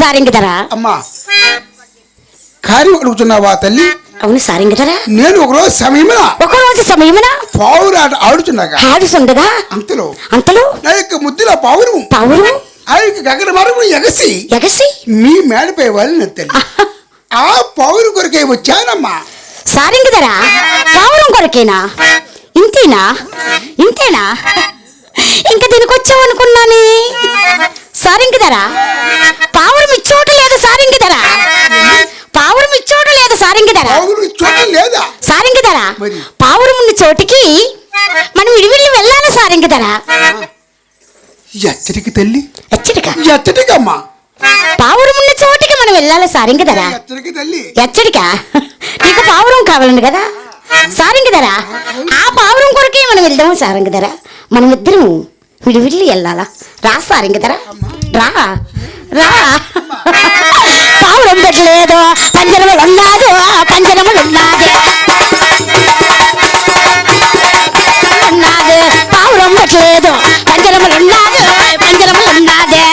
సారంగిదరా. అమ్మా కార్యం అడుగుతున్నావా తల్లి? అవును సారంగిదరా. నేను ఒకరోజు సమయమున పావురాట ఆడుచుండగా అంతలో నా యొక్క ముద్దుల పావురం ఆ యొక్క గగన మరము ఎగసి మీ మేడపై వాళ్ళని తల్లి. ఆ పావురం కొరకే వచ్చానమ్మా. సారంగిదరా, పావురం కొరకేనా? ఇంతేనా ఇంకా దీనికి వచ్చావు అనుకున్నానే. సారంగిదరా, పావురం ఇచ్చోట లేదు సారంగిదరా. సారంగిదరా, పావురం ఉన్న చోటికి మనం విడివిల్లి వెళ్ళాలి సారంగిదరా. ఎచ్చటికి తల్లి? ఎచ్చటికమ్మా. పావురం ఉన్న చోటికి మనం వెళ్ళాలి సారంగిదరా. ఎచ్చడికా? నీకు పావురం కావాలండి కదా సారంగిదరా. ఆ పావురం కొరకే మనం వెళ్దాము సారంగిదరా. మనం ఇద్దరం విడివిల్లి వెళ్ళాలా. రా సారంగిదరా, రా. పావురం పెట్టలేదు పంజరములు ఉన్నాదు, పావురం పెట్టలేదు పంజరములు ఉన్నాదే.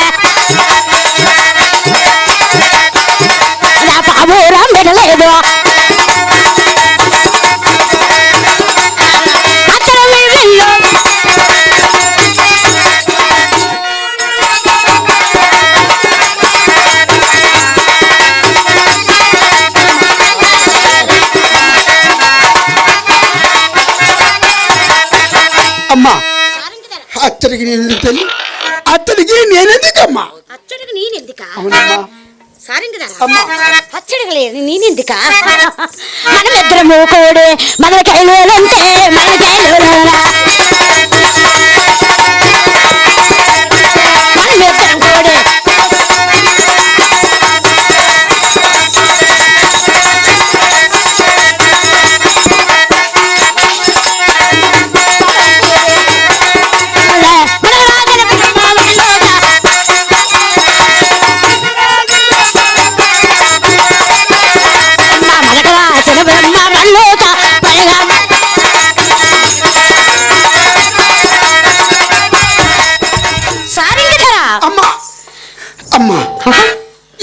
పావురం పెట్టలేదు అచ్చడికి నేను తల్లి. అచ్చడికి నేనెందుకమ్మా? అచ్చడికి నేనెందుకా? అవునమ్మా. అచ్చడికి లేదు నేనెందుకా? మనమిద్దరము కోడి మనకైలుంటే మనమిద్దరం కోడి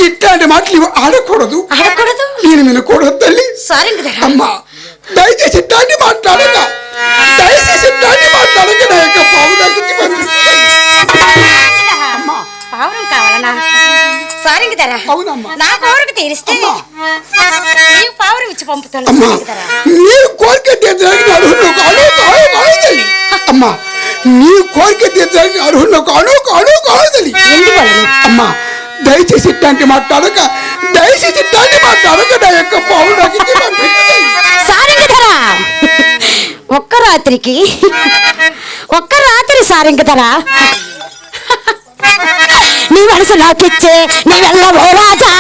ఇట్లాంటి మాటలు ఆడకూడదు, నేను వినకూడదు తల్లి. అమ్మా దయచేసి ఇట్లాంటి మాట్లాడక నా యొక్క పావురాకి పావురం కావాలనా సారంగిదరా? నా కోరిక తీరిస్తే నీకు పావురం ఇచ్చి పంపుతాను. మీరు కోరిక తీర్చడానికి అర్హులు అమ్మా. నీ కోరిక తీర్చడానికి అర్హులు కాదు. అమ్మా దయచేసి ఇట్లాంటి మాట్లాడక నా యొక్క పావురాకి సారంగిదరా. ఒక్క రాత్రి సారంగిదరా నీ మనసు నాకిచ్చే నీ వెళ్ళవో రాజా.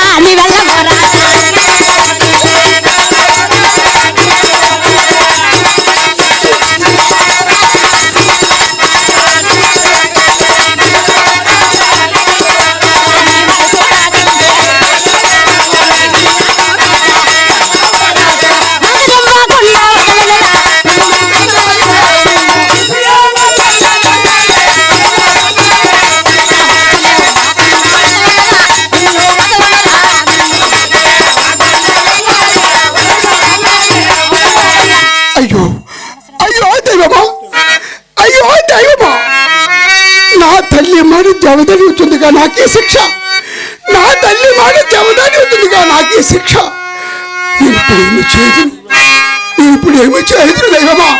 నా తల్లి మాట జవదాని అవుతుందిగా నాకే శిక్ష. నేను ఇప్పుడు ఏమి చేయదు దైవమా.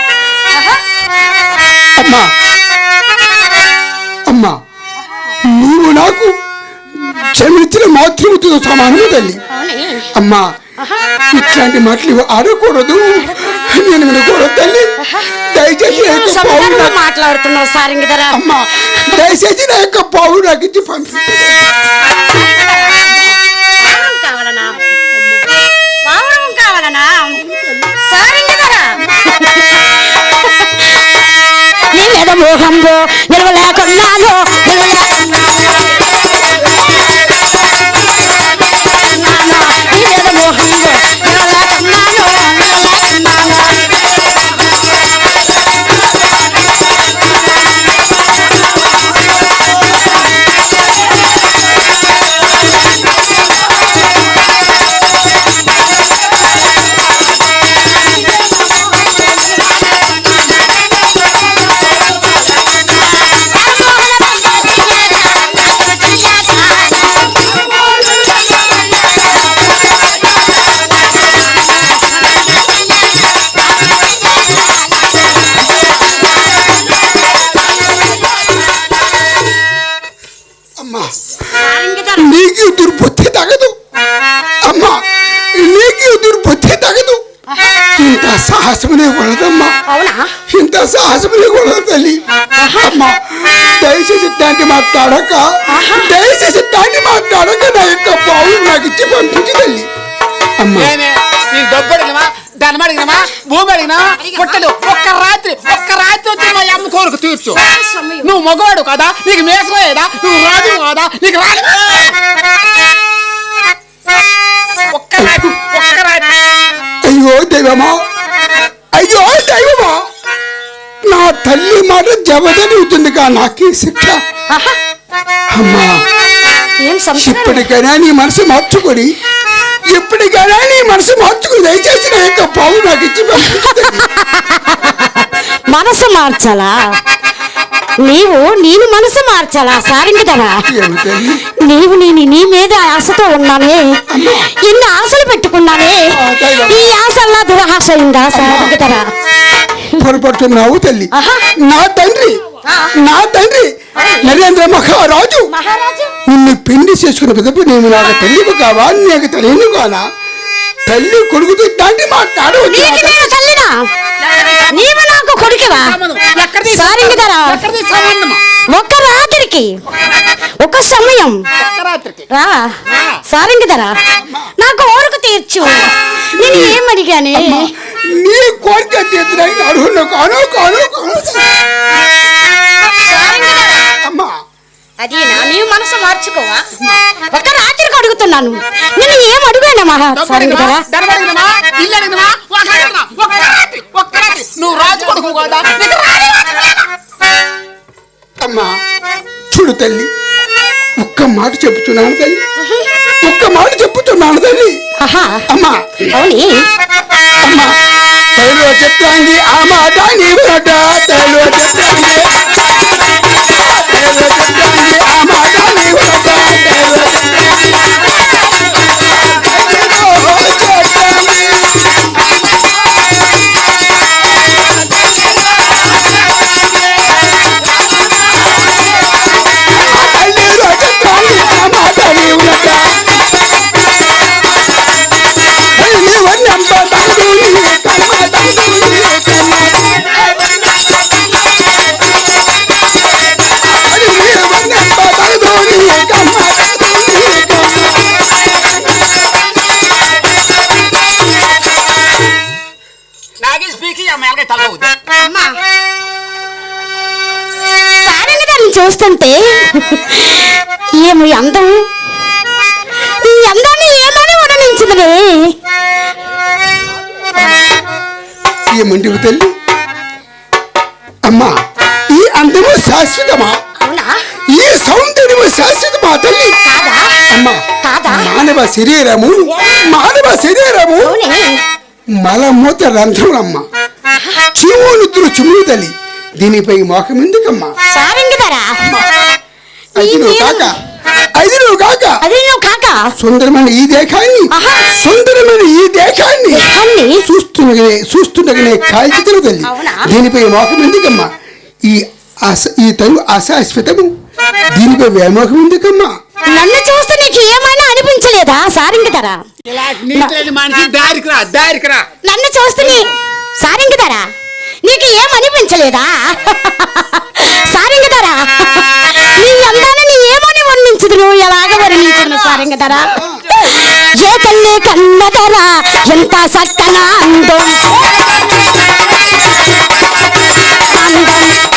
అమ్మా నువ్వు నాకు జన్మించిన మాతృమతో సమానము తల్లి. అమ్మా ఇట్లాంటి మాటలు ఆడకూడదు, నేను వినకూడదు తల్లి. దయచేసి మాట్లాడుతున్నావు సారంగిదరా. అమ్మా దయచేసి నా యొక్క పావు నాకు ఇచ్చి పంపించు. కావాలనా సారంగిదరా? నీ మీద మోహంలో నిలవలేకున్నాను. సాహసమనే కొడదమ్మా. అవునా? ఇంత సాహసమనే కొడదు తల్లి. అమ్మా దయచేసి ఇట్లాంటి మాట్లాడక, దయచేసి ఇట్లాంటి మాట్లాడక నా యొక్క పావులు నాకు ఇచ్చి పంపించి తల్లి. అమ్మా నేను డబ్బు అడిగినవా, ధనం అడిగినవా, భూమి అడిగినవా, పుట్టలు ఒక్క రాత్రి వచ్చి మా అమ్మ కోరిక తీర్చు. నువ్వు మగవాడు కదా, నీకు మేసం లేదా, నువ్వు రాజు కదా, నీకు రాజు. ఒక్క రాత్రి. అయ్యో దైవమా, అయ్యో దైవమా, నా తల్లి మాట జవదవుతుంది కా నాకే శిక్ష. అమ్మా ఇప్పటికైనా నీ మనసు మార్చుకొని, ఇప్పటికైనా నీ మనసు మార్చుకుని దయచేసి నా యొక్క పావు నాకు ఇచ్చి మనసు మార్చాలా? నేను మనసు మార్చాలా సారంగిదరా? నీవు నీ మీద ఆశతో ఉన్నానే, ఎన్ని ఆశలు పెట్టుకున్నానే, ఈ ఆశల్లా దురాశ అయిందా సారంగిదరా? పొరపడుతున్నావు తల్లి. నా తండ్రి నరేంద్ర మహారాజు నిన్ను పెళ్లి చేసుకున్న పిదపు నేను నాకు తల్లివు కావా, నాకు తెలియను కానా? తల్లి కొడుకుతో దాంటి మాట్లాడవచ్చు. నీవు నాకు కొడుకువా సారంగిదరా? ఒక్క రాత్రికి ఒక సమయం రా సారంగిదరా, నాకు ఓరకు తీర్చు. నేను ఏమడిగానే? నీ కోరిక తీర్చడానికి అర్హులు కాను కాను అమ్మా. అది నీవు మనసు మార్చుకోవా? ఒక రాత్రికి అడుగుతున్నాను, నేను ఏం అడుగానా మహా సారంగిదరా? నువ్వు రాజు కొడుకు కదా. అమ్మా చూడు తల్లి, ఒక్క మాట చెప్పుతున్నాను తల్లి, ఒక్క మాట చెప్పుతున్నాను తల్లి. అమ్మా అవుని అమ్మా తల్లిలో చెప్తాంది ఆ మాట నీవునట. తల్లిలో చెప్తాంది ఆ మాట నీవునట. సారంగిదాన్ని చూస్తుంటే ఏమి అందం, ఈ అందాన్ని ఏమని వర్ణించదులే. ఏమంటివి తల్లి? అమ్మా ఈ అందము శాశ్వతమా? అవునా? ఈ సౌందర్యము శాశ్వతమా తల్లి? అమ్మా మానవ శరీరము మలమూత రంధ్రములమ్మ, చిములుతురు చిములు తల్లి, దీనిపై మోహం ఎందుకమ్మా? అది నువ్వు కాక సుందరమైన ఈ దేశాన్ని చూస్తుండగానే కాల్చితలు తల్లి, దీనిపై మోహం ఎందుకమ్మా? ఈ తను అశాశ్వతము, దీనిపై వ్యామోహం ఎందుకమ్మా? నన్ను చూస్తే నీకు ఏమైనా అనిపించలేదా సారంగిదరా? నన్ను చూస్తే సారంగిదరా నీకు ఏమనిపించలేదా సారంగిదరా? నీ అందాన్ని ఏమని వర్ణించదు, నువ్వు ఎలాగ వర్ణించను సారంగిదరా? ఏ తల్లి కన్నదరా ఎంత సక్కన అందో,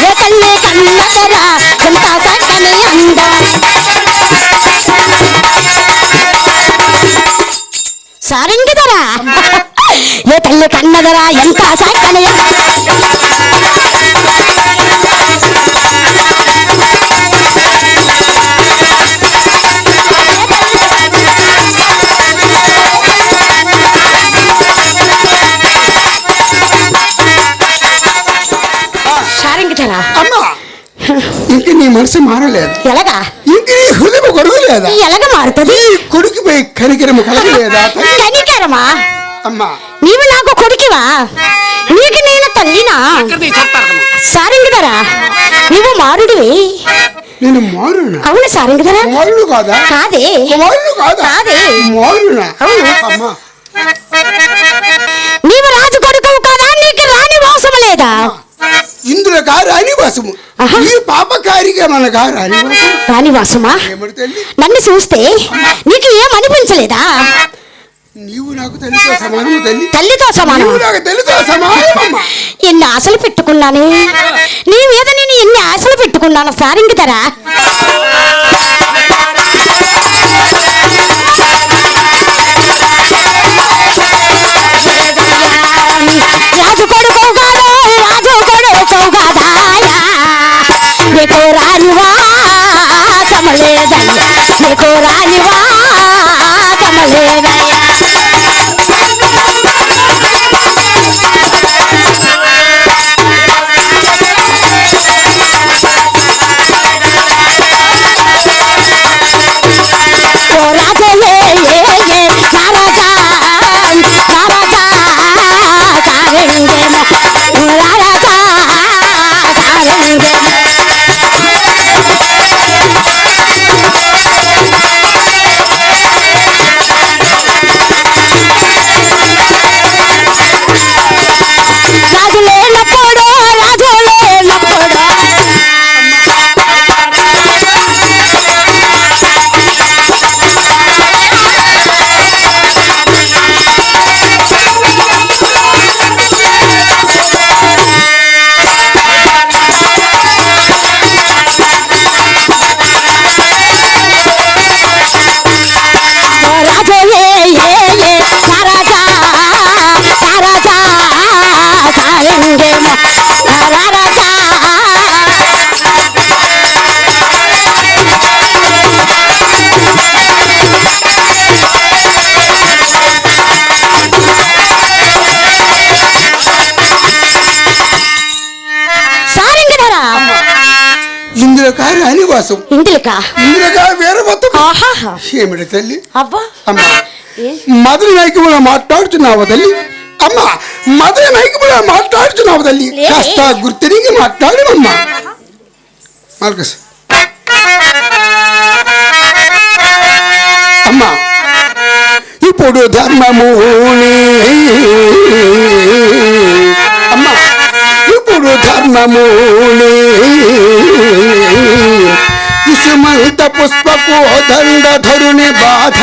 ఏ తల్లి కన్నదరా ఎంత సక్కని అందో. సారంగిదరా ఏ తల్లి కన్నదరా ఎంత సక్కని. సారంగిదరా ఇంక నీ మనసు మారలేదు. ఎలాగా? ఇంక నీ హృదయం కొరగలేదా? ఎలాగ మారుతుంది? కొడుకుపై కనికరము కలగలేదా? కనికరమా? అమ్మా నీవు నాకు కొడుకువా? నీకు నేను తల్లినా? సారంగిదరా నువ్వు మారుడివి. నేను మారునా? అవును సారంగిదరా. మారును కాదా? కాదే. మారును కాదా? కాదే. మారునా? అవును. అమ్మా నీవు రాజు కొడుకు లేదా ఇందులో కారు అనివాసము ఈ పాపకారిగా మన కారు అనివాసం రానివాసమా ఏమని తల్లి నన్ను చూస్తే నీకు ఏం అనిపించలేదా నీవు నాకు తల్లితో సమానము తల్లి తల్లితో సమానం నీవు నాకు తల్లితో సమానమమ్మా ఎన్ని ఆశలు పెట్టుకున్నాను నీ మీద నేను ఎన్ని ఆశలు పెట్టుకున్నాను సారింగిదరా రాజు కొడుకు గారు రాజు కొడుకు గదాయా నీకు రానివా సమలేదా నీకు రానివా సమలేదా ఇందులో కారు అనివాసం ఇందులో కారు వేరే మొత్తం ఏమిటి తల్లి అబ్బా అమ్మా మధుర నాయకులా మాట్లాడుతున్నావు తల్లి అమ్మా మధుర నాయకులా మాట్లాడుతున్నావు తల్లి కాస్త గుర్తిరిగి మాట్లాడమమ్మా మార్కస్ అమ్మా ఇప్పుడు ధర్మముని అమ్మా ఇప్పుడు ధర్మముని ఇసుమంత పుష్పకు దండధరుని బాధ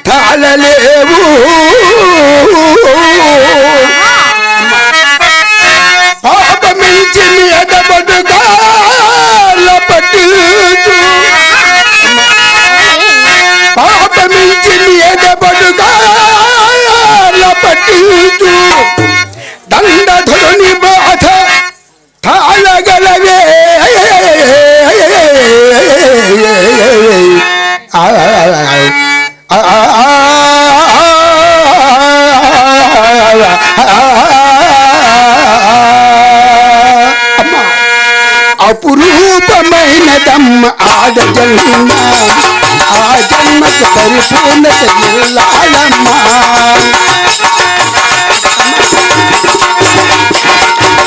తాళలేవు పాపమించి ఎడబడుగా పట్టించు పాపమించి ఎడబడుగా పట్టించు దండధరుని బాధ తాళగలవే అపురూపమైనదమ్మ ఆడజన్మ ఆ జన్మకు పరిపూర్ణత ఇల్లాలమ్మ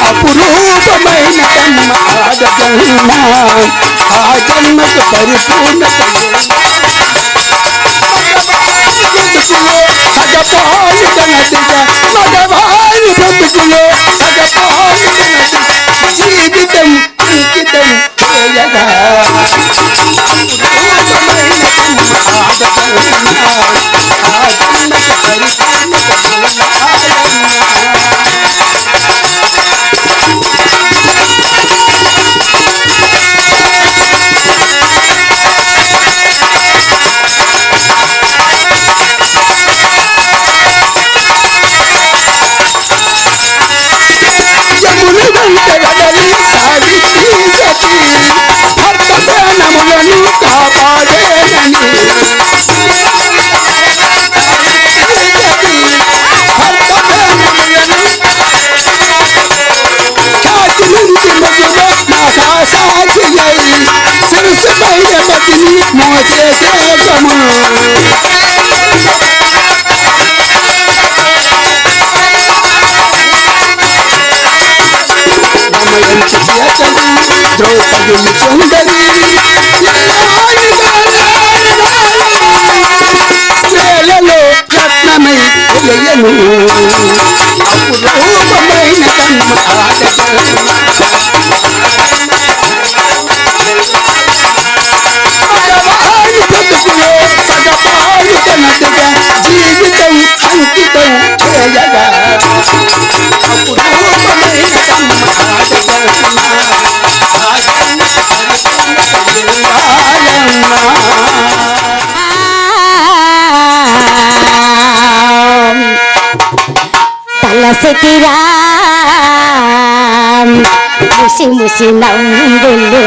అపురూపమైనదమ్మ ఆడజన్మ ఆ జన్మకు పరిపూర్ణత సగపాలి కనదిగా మగవారి బ్రతుకులో సగపాలి కనదిగా జీవితం అంకితం చేయగా ప్రాణములను కాపాడేనని కాటి నుంచి మగులో మహాసాధ్యై శిరసు పైన పతిని మోసే దేవములు ద్రౌపది సుందరి స్త్రీలలో రత్నమై వెలయను అపురూపమైన కన్ను ఆడజన్మ తలసతిరా ముసి ముసి నవ్వులు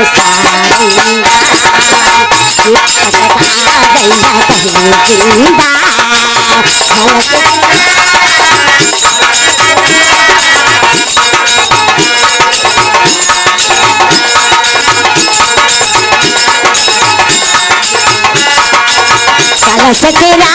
తలసతిరా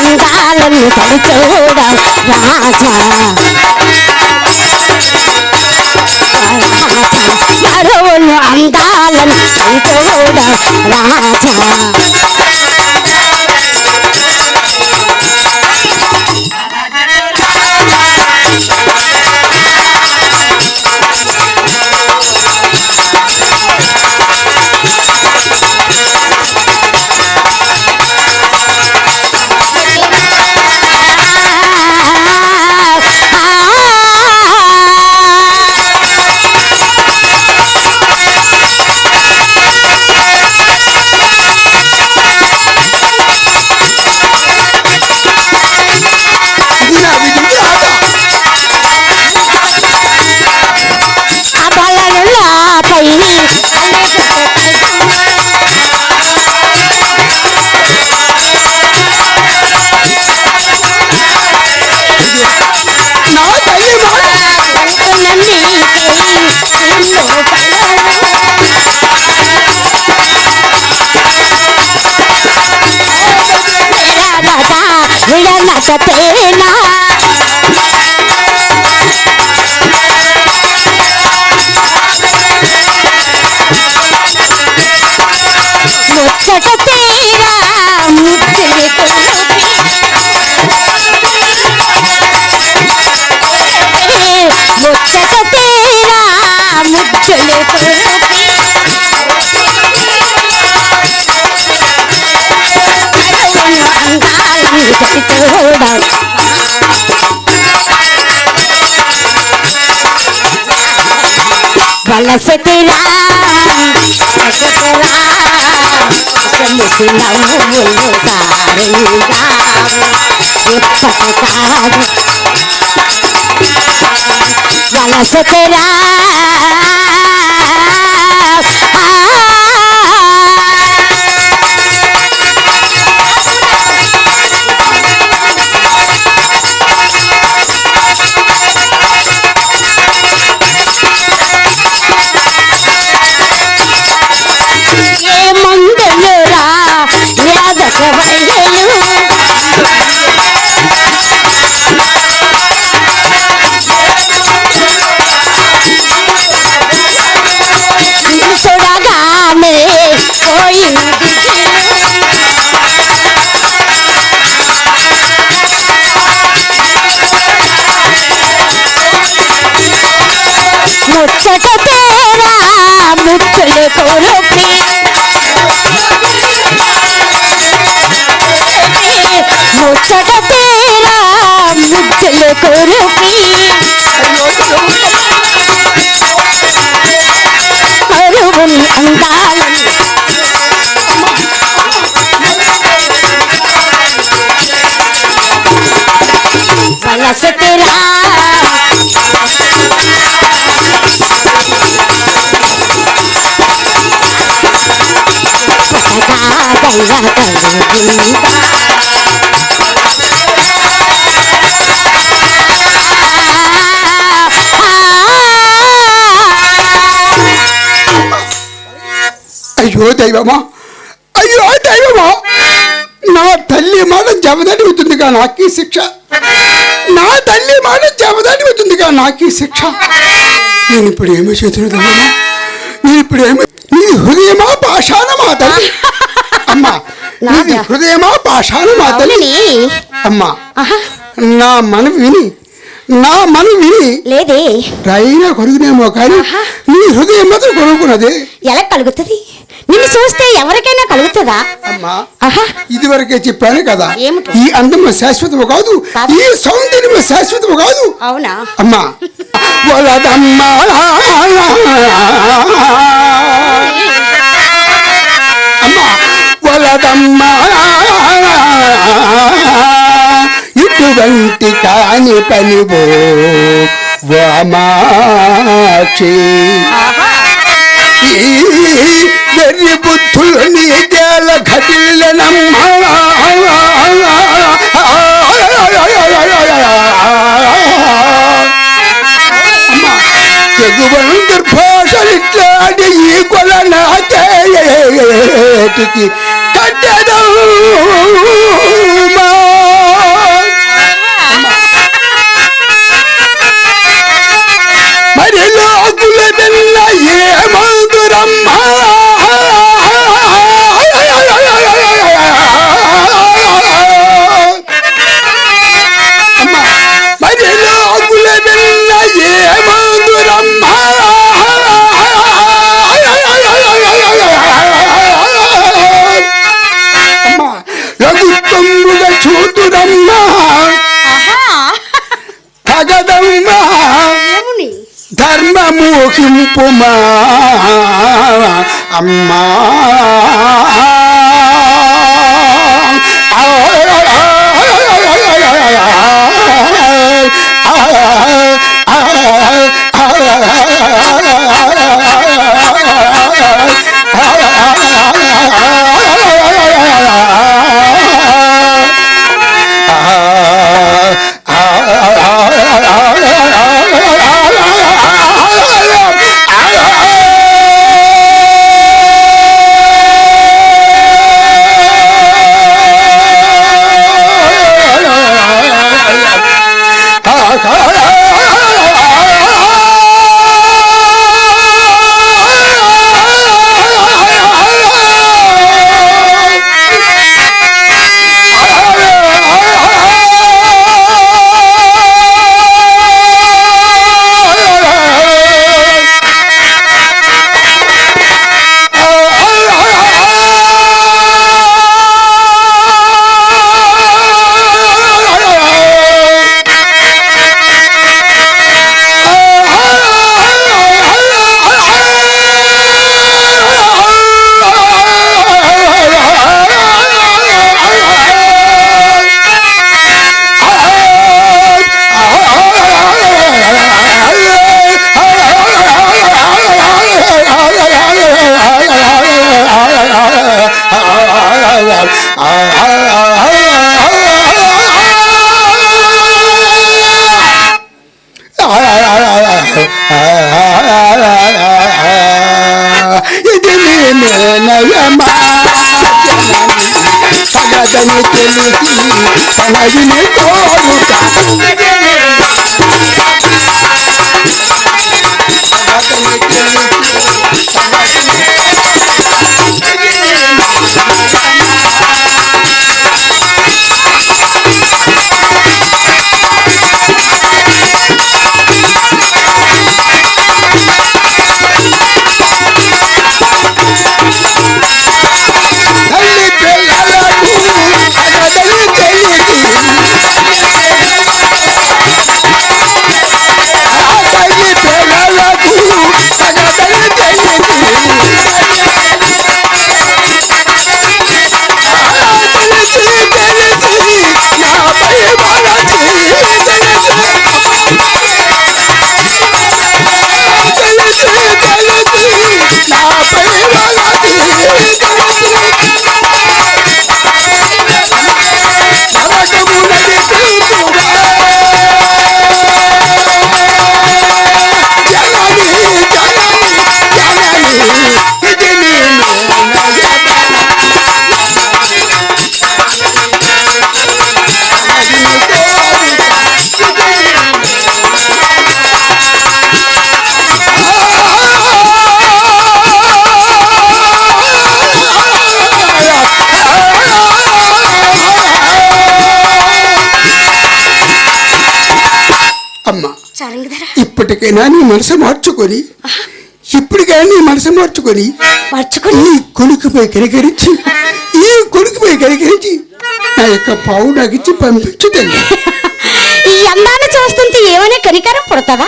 అందాలను సరిచూడా అడవులు అందాలను సరిచూడా వలసతిరా ముసి నవ్వులు వలసతిరా రా అయ్యో దైవమా, అయ్యో దైవమా, నా తల్లి మాట జవదాటి అవుతుందిగా నాకీ శిక్ష. నా తల్లి మాట జవదాటి అవుతుందిగా నాకీ శిక్ష. నేను ఇప్పుడు ఏమో చేతులు దైవమా, నేను ఇప్పుడు ఏమో. నీ హృదయమా పాషాణమా తల్లి? అమ్మా నీ హృదయమా పాషాణమా తల్లి? అమ్మా నా మనవి విని, నా మనవి విని లేదే రాయినా కొడుకునేమో కానీ నీ హృదయం మాత్రం కొనుక్కున్నది. ఎలా కలుగుతుంది? నిన్ను చూస్తే ఎవరికైనా కలుగుతుందా? అమ్మా ఇదివరకే చెప్పాను కదా, ఏమిటి? ఈ అందము శాశ్వతము కాదు, ఈ సౌందర్యము శాశ్వతము కాదు. అవునా అమ్మా వలదమ్మా అమ్మా వలదమ్మా ఇటువంటి కాని పనివో వామాక్షి. వెర్రి బుద్ధులు నీ తేల ఘటిల్లనమ్మా. తెగువను దుర్భాషలిట్లాడి ఈ కొల నాకేటికి కట్టెదమ్మా. మరి లోకుల వెల్ల ఏ మందురమ్మా. మరి లోకుల వెల్ల ఏ మందురమ్మా. రఘుత్వముగా చూతురమ్మా తగదమ్మా. ధర్మమోహింపుమా అమ్మా. ఇది నీ నిర్ణయమా పగదని తెలిసి పగదిని కోరుతా. తల్లి పిల్లలకు పగదని తెలిసి అమ్మా సారంగధర ఇప్పటికైనా నీ మనసు మార్చుకొని మార్చుకొని ఈ కొడుకుపై కనికరించి నా యొక్క పావు నాకు ఇచ్చి పంపించు తల్లి. ఈ అందాన్ని చూస్తుంటే ఏమైనా కనికరం పుడతావా?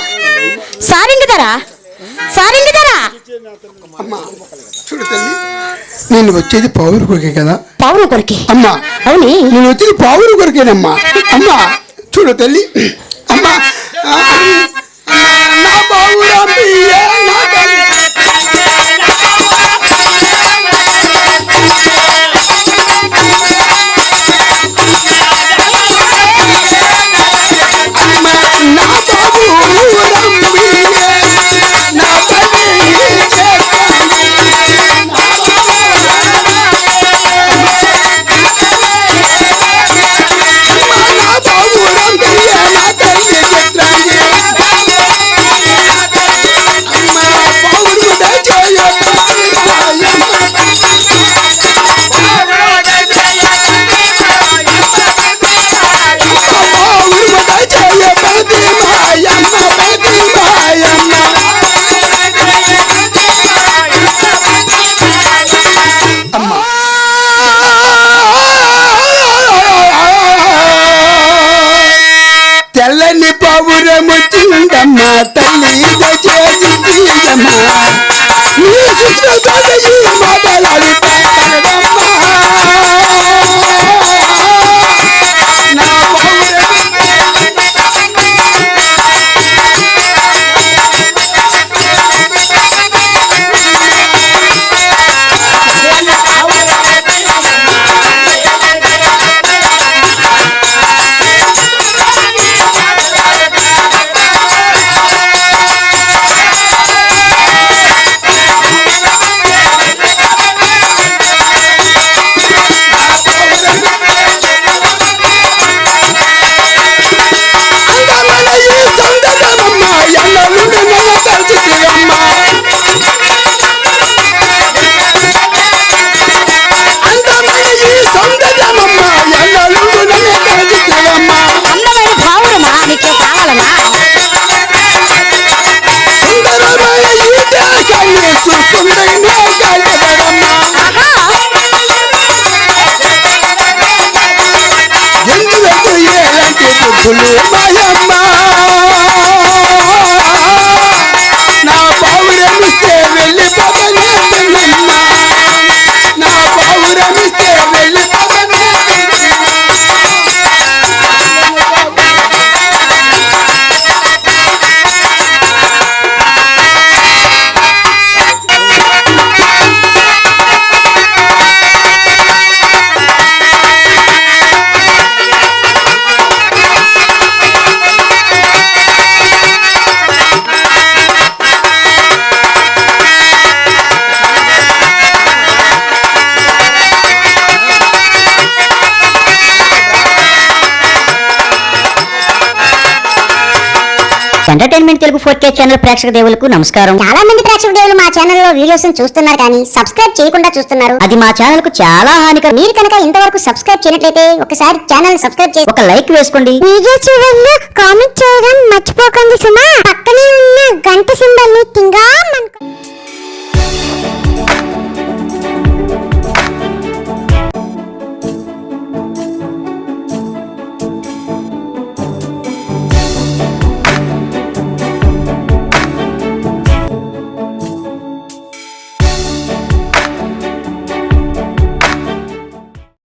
సారంగధర అమ్మా చూడు తల్లి, నేను వచ్చేది పావురు కొరికే కదా. పావురు కొరికే? అమ్మా అవుని, నేను వచ్చేది పావురు కొరికేనమ్మా. అమ్మా చూడు తల్లి, అమ్మా నా పావురమ్మియే నా తల్లి. తెల్లని పావురము చిందమ్మా తల్లి చేసిందమ్మా ఈ చిత్రతోని మొదలాడు నా నా పావురమిస్తే వెళ్ళిపోతానే నా పావురమిస్తే వెళ్ళిపోతానే. ఎంటర్టైన్మెంట్ తెలుగు 4K ఛానల్ ప్రేక్షక దేవులకు నమస్కారం. చాలా మంది ప్రేక్షక దేవులు మా ఛానల్ లో వీడియోస్ చూస్తున్నారు కానీ సబ్స్క్రైబ్ చేయకుండా చూస్తున్నారు. అది మా ఛానల్ కు చాలా హానికరం. మీరు కనుక ఇంతవరకు సబ్స్క్రైబ్ చేయనట్లయితే ఒకసారి ఛానల్ సబ్స్క్రైబ్ చేసి ఒక లైక్ వేసుకోండి. వీడియో చివరిలో కామెంట్ చేయడం మర్చిపోకండి సుమా. పక్కనే ఉన్న గంట సింబల్ ని టింగా